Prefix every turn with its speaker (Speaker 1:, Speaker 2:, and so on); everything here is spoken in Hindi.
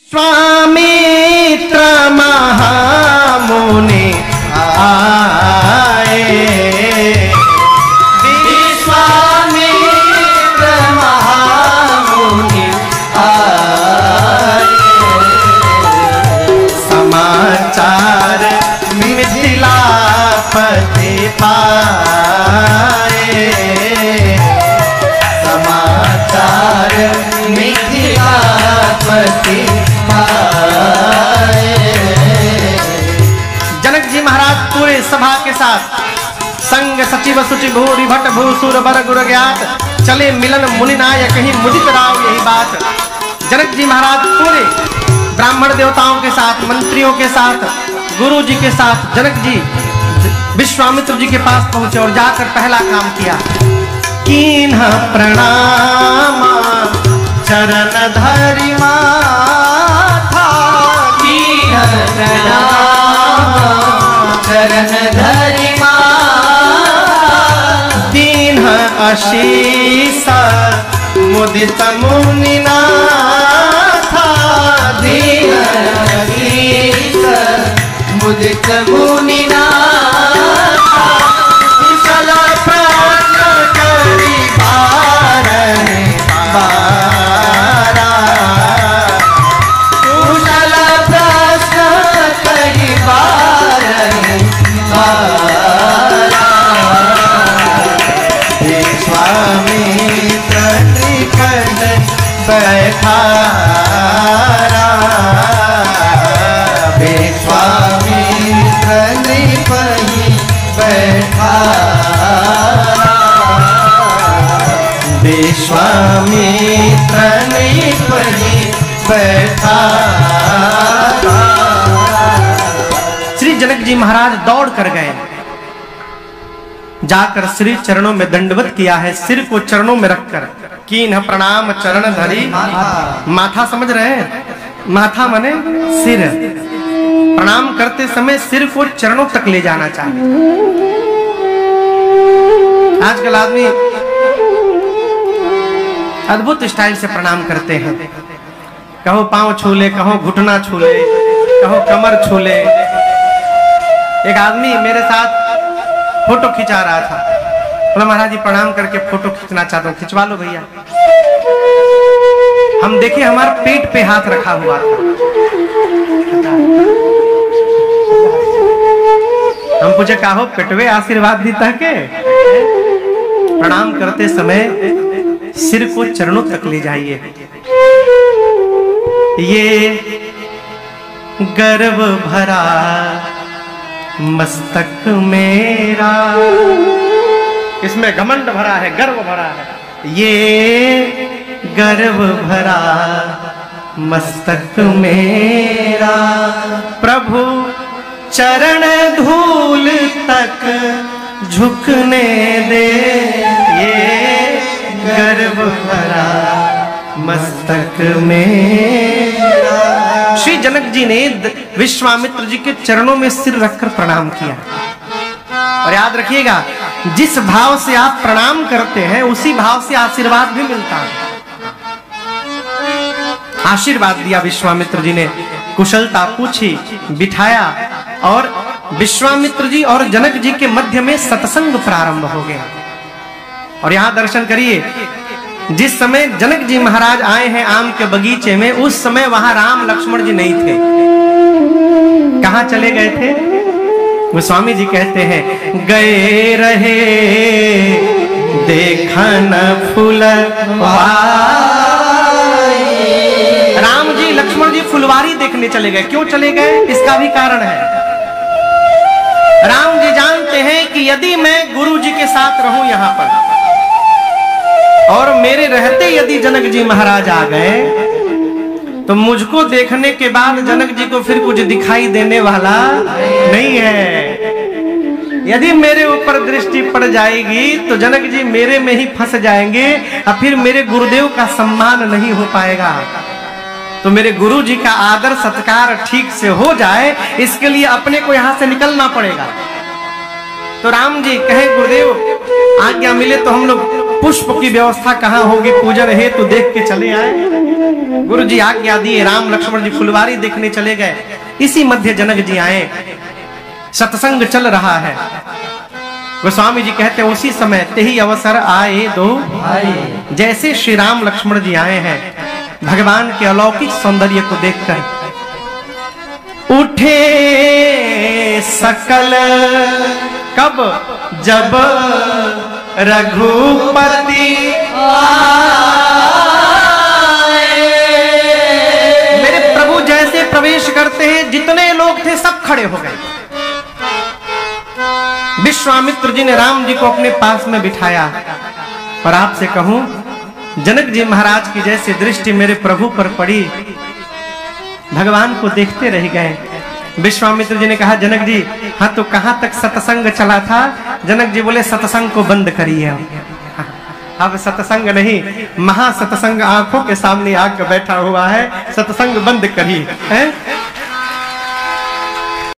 Speaker 1: विश्वामित्र महामुनि आए, विश्वामित्र महामुनि आए, समाचार मिथिलापति पाए, समाचार मिथिलापति पाए। जनक जी महाराज पूरे सभा के साथ संग सचिव सुचि भूरि भट भूसुर बर गुर ज्ञात चले मिलन मुनि नायक ही मुदित राव यही बात। जनक जी महाराज पूरे ब्राह्मण देवताओं के साथ, मंत्रियों के साथ, गुरु जी के साथ जनक जी विश्वामित्र जी के पास पहुंचे और जाकर पहला काम किया, कीन्ह प्रणाम चरण धरि माथा, कीन्ह प्रणाम चरण धरि माथा, दीन्ह आशीष मुदित मुनि नाथा, दीन्ह आशीष मुदित मुनि नाथा, कुशल प्रश्न करि बारहि बारा, कुशल प्रश्न करि बारहि बारा, विश्वामित्र निकट बैठारा, विश्वामित्र निपहि बैठारा, विश्वामित्र निपहि बैठारा। श्री जनक जी महाराज दौड़ कर गए, जाकर श्री चरणों में दंडवत किया है, सिर को चरणों में रखकर, कीन्ह प्रणाम चरण धरि माथा, समझ रहे हैं, माथा माने सिर, प्रणाम करते समय सिर को चरणों तक ले जाना चाहिए। आजकल आदमी अद्भुत स्टाइल से प्रणाम करते हैं, कहो पांव छू ले, कहो घुटना छू ले, कहो कमर छू ले। एक आदमी मेरे साथ फोटो खिंचा रहा था, बोला महाराज जी प्रणाम करके फोटो खींचना चाहता हूँ, खिंचवा लो भैया। हम देखे हमारे पेट पे हाथ रखा हुआ था, हम पूछे काहो पेटवे आशीर्वाद देता के। प्रणाम करते समय सिर को चरणों तक ले जाइए। ये गर्व भरा मस्तक मेरा, इसमें घमंड भरा है, गर्व भरा है, ये गर्व भरा मस्तक मेरा, प्रभु चरण धूल तक झुकने दे, ये गर्व भरा मस्तक मेरा। श्री जनक जी ने विश्वामित्र जी के चरणों में सिर रखकर प्रणाम किया। और याद रखिएगा, जिस भाव से आप प्रणाम करते हैं उसी भाव से आशीर्वाद भी मिलता है। आशीर्वाद दिया विश्वामित्र जी ने, कुशलता पूछी, बिठाया और विश्वामित्र जी और जनक जी के मध्य में सत्संग प्रारंभ हो गया। और यहां दर्शन करिए, जिस समय जनक जी महाराज आए हैं आम के बगीचे में, उस समय वहां राम लक्ष्मण जी नहीं थे। कहां चले गए थे? गोस्वामी जी कहते हैं, गए रहे देखन फुलवारी। राम जी लक्ष्मण जी फुलवारी देखने चले गए। क्यों चले गए? इसका भी कारण है। राम जी जानते हैं कि यदि मैं गुरु जी के साथ रहूं यहां पर, और मेरे रहते यदि जनक जी महाराज आ गए, तो मुझको देखने के बाद जनक जी को फिर कुछ दिखाई देने वाला नहीं है। यदि मेरे ऊपर दृष्टि पड़ जाएगी तो जनक जी मेरे में ही फंस जाएंगे और फिर मेरे गुरुदेव का सम्मान नहीं हो पाएगा। तो मेरे गुरु जी का आदर सत्कार ठीक से हो जाए, इसके लिए अपने को यहां से निकलना पड़ेगा। तो राम जी कहे, गुरुदेव आज्ञा मिले तो हम लोग पुष्प की व्यवस्था कहाँ होगी पूजन है तो देख के चले आए। गुरु जी आज्ञा दिए, राम लक्ष्मण जी फुलवारी देखने चले गए। इसी मध्य जनक जी आए, सत्संग चल रहा है। गोस्वामी जी कहते हैं उसी समय ते ही अवसर आए दो भाई। जैसे श्री राम लक्ष्मण जी आए हैं, भगवान के अलौकिक सौंदर्य को देखकर उठे सकल, कब जब रघुपति आए। मेरे प्रभु जैसे प्रवेश करते हैं, जितने लोग थे सब खड़े हो गए। विश्वामित्र जी ने राम जी को अपने पास में बिठाया। और आपसे कहूं, जनक जी महाराज की जैसी दृष्टि मेरे प्रभु पर पड़ी, भगवान को देखते रह गए। विश्वामित्र जी ने कहा, जनक जी हाँ तो कहां तक सत्संग चला था? जनक जी बोले, सत्संग को बंद करिए। अब सत्संग नहीं, महासत्संग आंखों के सामने आकर बैठा हुआ है, सत्संग बंद करिए।